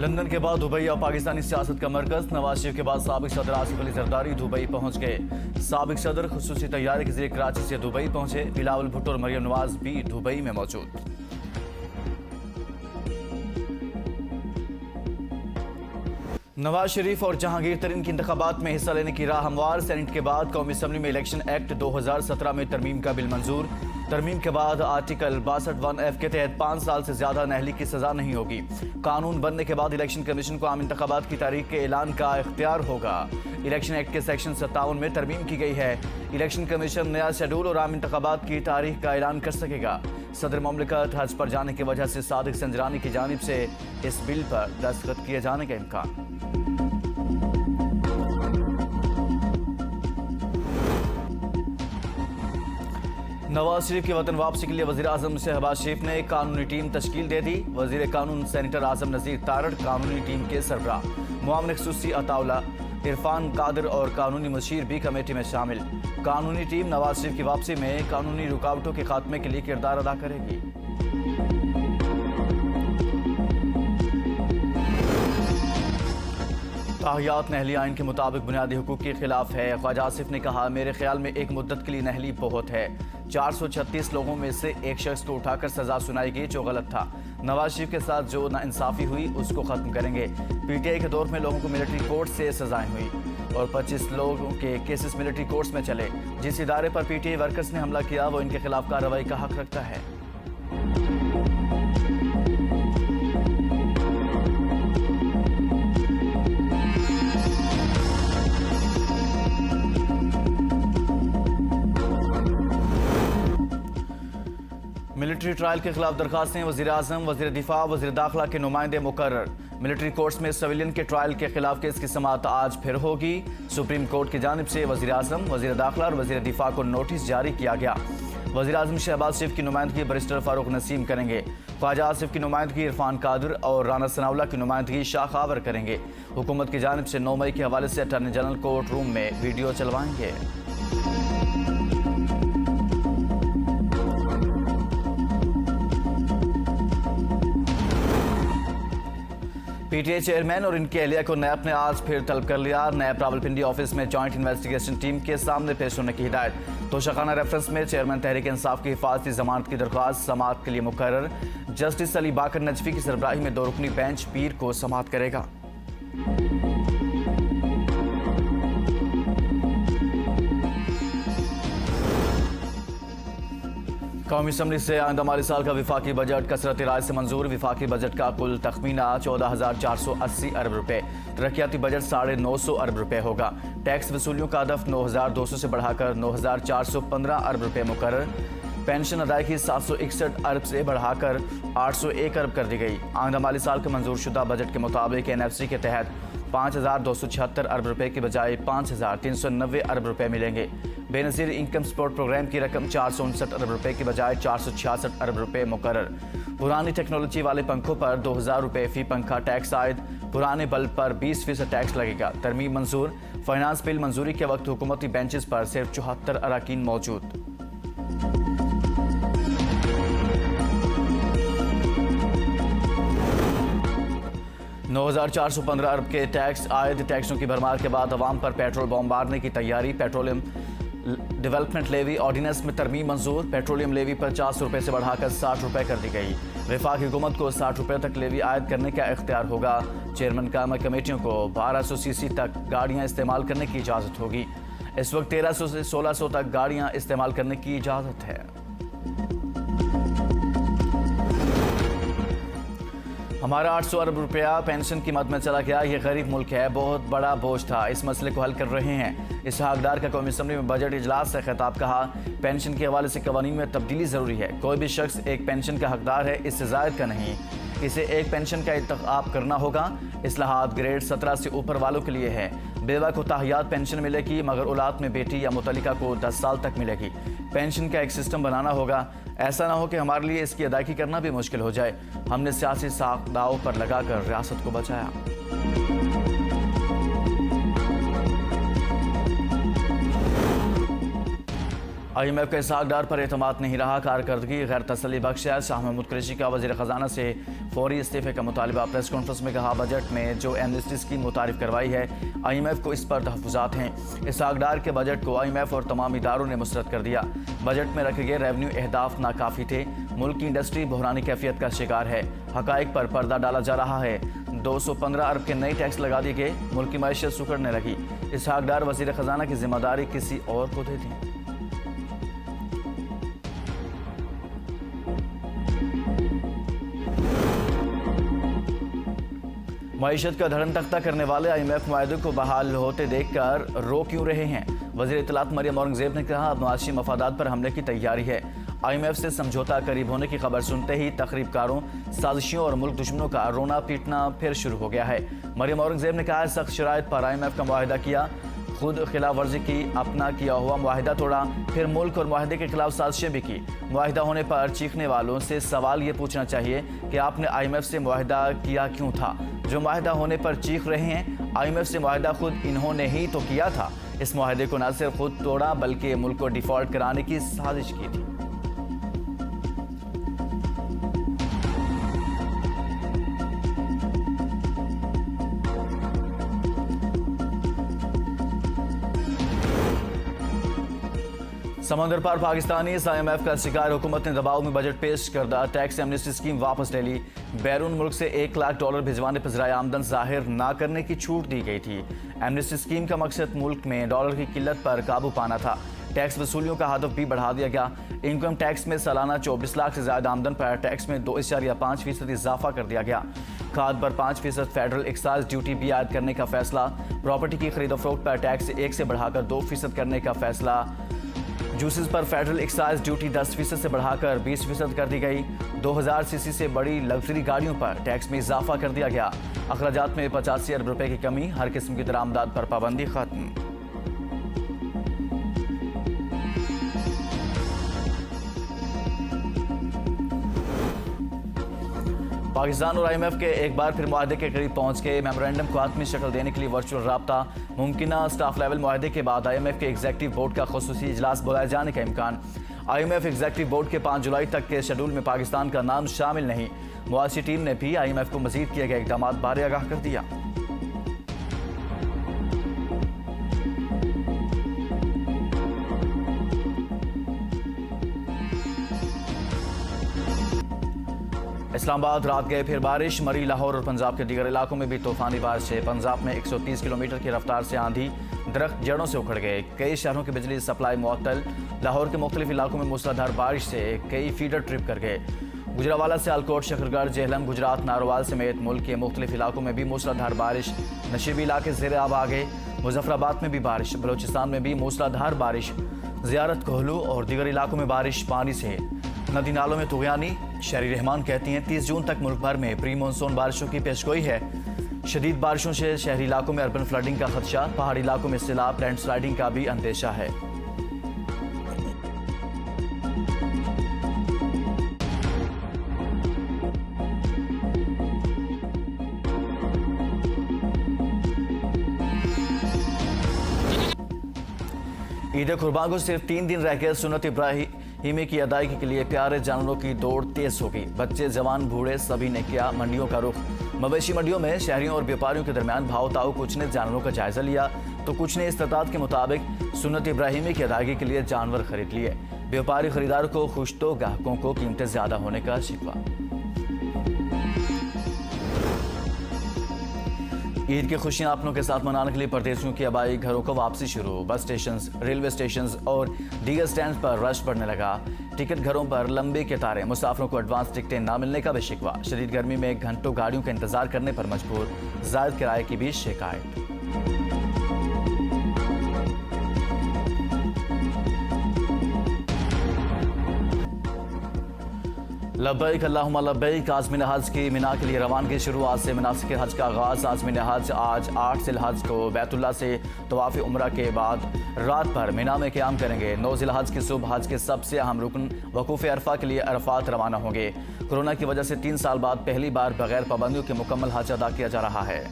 London के बाद Dubai अब पाकिस्तानी सियासत का मरकज। नवाज शरीफ के बाद साबिक सदर आसिफ अली जरदारी दुबई पहुंच गए। साबिक सदर खुसूसी तैयारी के जरिए कराची से दुबई पहुंचे। बिलावल भुट्टो और मरियम नवाज भी दुबई में मौजूद। नवाज शरीफ और जहांगीर तरीन की इंतखाबात में हिस्सा लेने की राह हमवार। सेनेट के बाद कौमी असम्बली में इलेक्शन एक्ट 2017 में तरमीम का बिल मंजूर। तरमीम के बाद आर्टिकल 62(1)F के तहत 5 साल से ज्यादा नहली की सजा नहीं होगी। कानून बनने के बाद इलेक्शन कमीशन को आम इंतखाबात की तारीख के ऐलान का इख्तियार होगा। इलेक्शन एक्ट के सेक्शन 57 में तरमीम की गई है। इलेक्शन कमीशन नया शेड्यूल और आम इंतखाबात की तारीख का ऐलान कर सकेगा। सदर मुमलिकत हज पर जाने की वजह से सादिक संजरानी की जानिब से इस बिल पर दस्तखत किए जाने का इम्कान। नवाज शरीफ की वतन वापसी के लिए वज़ीर आज़म शहबाज शरीफ ने कानूनी टीम तश्कील दे दी। वज़ीर कानून सेनेटर आज़म नज़ीर तारड़ कानूनी टीम के सरबराह, मुआविन ख़ुसूसी अताउल्ला, इरफान कादिर और कानूनी मुशीर भी कमेटी में शामिल। कानूनी टीम नवाज शरीफ की वापसी में कानूनी रुकावटों के खात्मे के लिए किरदार अदा करेगी। ताहियात नहली आइन के मुताबिक बुनियादी हुकूक के खिलाफ है। ख्वाजा आसिफ ने कहा, मेरे ख्याल में एक मुद्दत के लिए नहली बहुत है। 436 लोगों में से एक शख्स को उठाकर सजा सुनाई गई जो गलत था। नवाज शरीफ के साथ जो नाइंसाफी हुई उसको खत्म करेंगे। पीटीआई के दौर में लोगों को मिलिट्री कोर्ट से सजाएं हुई और 25 लोगों के केसेस मिलिट्री कोर्ट्स में चले। जिस इदारे पर पीटीआई वर्कर्स ने हमला किया वो इनके खिलाफ कार्रवाई का हक रखता है। मिलिट्री ट्रायल के खिलाफ दरखास्तें। वज़ीर आज़म, वज़ीर दिफा, वज़ीर दाखिला के नुमाइंदे मुकर्रर। मिलिट्री कोर्ट्स में सिविलियन के ट्रायल के खिलाफ केस की समाअत आज फिर होगी। सुप्रीम कोर्ट की जानिब से वज़ीर आज़म, वज़ीर दाखिला और वज़ीर दिफा को नोटिस जारी किया गया। वज़ीर आज़म शहबाज शरीफ की नुमाइंदगी बैरिस्टर फारूक नसीम करेंगे। ख्वाजा आसिफ की नुमाइंदगी इरफान कादिर और राना सनाउल्लाह की नुमाइंदगी शाह खावर करेंगे। हुकूमत की जानिब से 9 मई के हवाले से अटॉर्नी जनरल कोर्ट रूम में वीडियो चलवाएंगे। पीटीआई चेयरमैन और इनकी अहलिया को नैब ने आज फिर तलब कर लिया। नैब रावलपिंडी ऑफिस में जॉइंट इन्वेस्टिगेशन टीम के सामने पेश होने की हिदायत। तोशाखाना रेफरेंस में चेयरमैन तहरीक इंसाफ की हिफाजती जमानत की दरख्वास्त समाअत के लिए मुकर्रर। जस्टिस अली बाकर नजफी की सरबराही में 2 रुकनी बेंच पीर को समाअत करेगा। कौमी असम्बली से आइंदा माली साल का विफाकी बजट कसरत राय से मंजूर। विफाकी बजट का कुल तखमीना 14,480 अरब रुपए, तरक्याती बजट 950 अरब रुपए होगा। टैक्स वसूलियों का हदफ 9,200 से बढ़ाकर 9,415 अरब रुपए मुकर्रर। पेंशन अदायगी 761 अरब से बढ़ाकर 801 अरब कर दी गई। आइंदा माली साल के मंजूर शुदा बजट के मुताबिक NFC के तहत 5,276 अरब रुपए की बजाय 5,390 अरब रुपए मिलेंगे। बेनज़ीर इनकम सपोर्ट प्रोग्राम की रकम 459 अरब रुपए की बजाय 466 अरब रुपए मुकर्रर। पुरानी टेक्नोलॉजी वाले पंखों पर 2,000 रुपए फी पंखा टैक्स आयद। पुराने बल्ब पर 20% टैक्स लगेगा। तरमीम मंजूर। फाइनेंस बिल मंजूरी के वक्त हुकूमती बेंचेस पर सिर्फ 74 अरकान मौजूद। $9,415 अरब के टैक्स आयद। टैक्सों की भरमार के बाद अवाम पर पेट्रोल बम मारने की तैयारी। पेट्रोलियम डेवलपमेंट लेवी ऑर्डिनेंस में तरमीम मंजूर। पेट्रोलियम लेवी 50 रुपए से बढ़ाकर 60 रुपए कर दी गई। वफाकी हुकूमत को 60 रुपए तक लेवी आयद करने का इख्तियार होगा। चेयरमैन कामा कमेटियों को 1200 सीसी तक गाड़ियां इस्तेमाल करने की इजाज़त होगी। इस वक्त 1300 से 1600 तक गाड़ियां इस्तेमाल करने की इजाज़त है। हमारा 800 अरब रुपया पेंशन की मद में चला गया। ये गरीब मुल्क है, बहुत बड़ा बोझ था। इस मसले को हल कर रहे हैं। इस हकदार का कौमी असम्बली में बजट इजलास से खिताब। कहा, पेंशन के हवाले से कवानीन में तब्दीली ज़रूरी है। कोई भी शख्स एक पेंशन का हकदार है, इससे ज़ायद का नहीं। इसे एक पेंशन का इंतखाब करना होगा। इस्लाहात ग्रेड 17 से ऊपर वालों के लिए है। बेवा को ताहियात पेंशन मिलेगी मगर औलाद में बेटी या मुतल्लिका को 10 साल तक मिलेगी। पेंशन का एक सिस्टम बनाना होगा। ऐसा ना हो कि हमारे लिए इसकी अदायगी करना भी मुश्किल हो जाए। हमने सियासी साख दाव पर लगाकर रियासत को बचाया। IMF का इस हकदार पर एतमाद नहीं रहा। कारकर्दगी गैर तसल्ली बख्श है। शाह महमूद कुरैशी का वज़ीर ख़जाना से फौरी इस्तीफे का मुतालबा। प्रेस कॉन्फ्रेंस में कहा, बजट में जो एमनेस्टी स्कीम मुतारिफ करवाई है, IMF को इस पर तहफ़्फ़ुज़ात हैं। इसहाक डार के बजट को IMF और तमाम इदारों ने मुस्तरद कर दिया। बजट में रखे गए रेवेन्यू अहदाफ नाकाफ़ी थे। मुल्क की इंडस्ट्री बहरानी कैफियत का शिकार है। हक़ाइक़ पर पर्दा डाला जा रहा है। 215 अरब के नए टैक्स लगा दिए गए। मुल्क की मईशत सुकड़ने लगी। इसहाक डार वज़ीर ख़जाना की जिम्मेदारी किसी और को दे दी। मईशत का धड़न तख्ता करने वाले IMF मुआहदे को बहाल होते देखकर रो क्यों रहे हैं? वज़ीर इत्तलात मरियम औरंगज़ेब ने कहा, अब मुआशी मफादात पर हमले की तैयारी है। IMF से समझौता करीब होने की खबर सुनते ही तकरीबकारों, साजिशियों और मुल्क दुश्मनों का रोना पीटना फिर शुरू हो गया है। मरियम औरंगज़ेब ने कहा, सख्त शराइत पर IMF का मुआहदा किया, खुद खिलाफ वर्जी की, अपना किया हुआ मुआहदा तोड़ा, फिर मुल्क और मुआहदे के खिलाफ साजिशें भी की। मुआहदा होने पर चीखने वालों से सवाल ये पूछना चाहिए कि आपने IMF से मुआहदा किया क्यों था? जो मुआहदा होने पर चीख रहे हैं, IMF से मुआहदा खुद इन्होंने ही तो किया था। इस मुआहदे को न सिर्फ खुद तोड़ा बल्कि मुल्क को डिफॉल्ट कराने की साजिश की थी। समंदर पार पाकिस्तानी IMF का शिकार, हुकूमत ने दबाव में बजट पेश करदा। टैक्स एमनेस्टी स्कीम वापस ले ली। बैरून मुल्क से $1 लाख भिजवाने पर ज़राए आमदन जाहिर ना करने की छूट दी गई थी। एमनेस्टी स्कीम का मकसद मुल्क में डॉलर की किल्लत पर काबू पाना था। टैक्स वसूलियों का हदफ भी बढ़ा दिया गया। इनकम टैक्स में सालाना 24 लाख से ज़्यादा आमदन पर टैक्स में 2.5% इजाफा कर दिया गया। खाद पर 5% फेडरल एक्साइज ड्यूटी भी आयद करने का फैसला। प्रॉपर्टी की खरीदो फरोख्त पर टैक्स 1 से बढ़ाकर 2% करने का फैसला। जूसेस पर फेडरल एक्साइज ड्यूटी 10% से बढ़ाकर 20% कर दी गई। 2000 सीसी से बड़ी लग्जरी गाड़ियों पर टैक्स में इजाफा कर दिया गया। अखराजात में 85 अरब रुपए की कमी। हर किस्म की दरामदात पर पाबंदी खत्म। पाकिस्तान और IMF के एक बार फिर मुआहदे के करीब पहुंच गए। मेमोरेंडम को आत्मी शक्ल देने के लिए वर्चुअल राब्ता। मुमकिना स्टाफ लेवल मुआहदे के बाद IMF के एग्जीक्यूटिव बोर्ड का खुसूसी इजलास बुलाए जाने का इम्कान। IMF एग्जीक्यूटिव बोर्ड के 5 जुलाई तक के शेड्यूल में पाकिस्तान का नाम शामिल नहीं। मुआशी टीम ने भी IMF को मजीद किए गए इकदाम बारे आगाह कर दिया। इस्लामाबाद रात गए फिर बारिश। मरी, लाहौर और पंजाब के दीगर इलाकों में भी तूफानी बारिश है। पंजाब में 130 किलोमीटर की रफ्तार से आंधी, दरख्त जड़ों से उखड़ गए। कई शहरों की बिजली सप्लाई मुअत्तल। लाहौर के मुख्तलिफ इलाकों में मूसलाधार बारिश से कई फीडर ट्रिप कर गए। गुजरावाला से आलकोट, शकरगढ़, जेहलम, गुजरात, नारोवाल समेत मुल्क के मुख्तलिफ इलाकों में भी मूसलाधार बारिश। नशीबी इलाके ज़ेर आब आ गए। मुजफ्फराबाद में भी बारिश। बलोचिस्तान में भी मूसलाधार बारिश। ज़ियारत, कोहलू और दीगर इलाकों में बारिश पानी से। नदी नालों में तुगयानी। शहरी रहमान कहती हैं 30 जून तक मुल्क भर में प्री मानसून बारिशों की पेशगोई है। शदीद बारिशों से शहरी इलाकों में अर्बन फ्लडिंग का खदशा। पहाड़ी इलाकों में सैलाब, लैंडस्लाइडिंग का भी अंदेशा है। ईद कुर्बान को सिर्फ 3 दिन रह गए। सुन्नत इब्राहिमी की अदायगी के लिए प्यारे जानवरों की दौड़ तेज होगी। बच्चे, जवान, बूढ़े सभी ने किया मंडियों का रुख। मवेशी मंडियों में शहरियों और व्यापारियों के दरमियान भाव ताऊ। कुछ ने जानवरों का जायजा लिया तो कुछ ने इस्तात के मुताबिक सुन्नत इब्राहिमी की अदायगी के लिए जानवर खरीद लिए। व्यापारी खरीदार को खुश तो ग्राहकों को कीमतें ज्यादा होने का शिकवा। ईद की खुशियां अपनों के साथ मनाने के लिए परदेशियों की आबाई घरों को वापसी शुरू। बस स्टेशन, रेलवे स्टेशन और दीगर स्टैंड पर रश बढ़ने लगा। टिकट घरों पर लंबी कतारें। मुसाफिरों को एडवांस टिकटें ना मिलने का भी शिकवा। शदीद गर्मी में घंटों गाड़ियों का इंतजार करने पर मजबूर। जायद किराए की भी शिकायत। लब्बैक अल्लाहुम्मा लब्बैक। आज़मीन हज की मिना के लिए रवानगी शुरू। आज से मनासिक हज का आगाज़। आज़मीन हज आज 8 ज़िलहज को बैतुल्लाह से तवाफ़ उम्रा के बाद रात भर मिना में क़याम करेंगे। 9 ज़िलहज की सुबह हज के सबसे अहम रुकन वकूफ़ अरफा के लिए अरफात रवाना होंगे। कोरोना की वजह से 3 साल बाद पहली बार बगैर पाबंदियों के मुकम्मल हज अदा किया जा रहा है।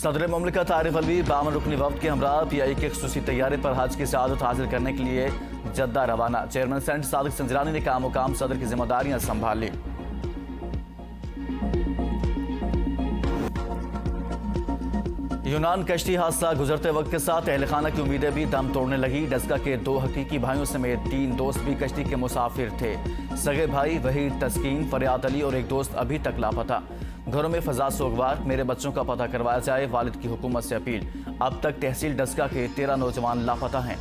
सदर मुमलिकत आरिफ अलवी 52 रुकनी वफ्द के हमरा PI के खसूसी तैयारे पर हज की सआदत हासिल करने के लिए जद्दा रवाना। चेयरमैन सेनेट सादिक संजरानी ने काम मुकाम सदर की जिम्मेदारियां संभाल ली। यूनान कश्ती हादसा गुजरते वक्त के साथ अहल खाना की उम्मीदें भी दम तोड़ने लगी। डस्का के 2 हकीकी भाइयों समेत 3 दोस्त भी कश्ती के मुसाफिर थे। सगे भाई वहीद, तस्कीन, फरियाद अली और एक दोस्त अभी तक लापता। घरों में फजा सोगवार, मेरे बच्चों का पता करवाया जाए, वालिद की हुकूमत से अपील। अब तक तहसील डस्का के 13 नौजवान लापता हैं।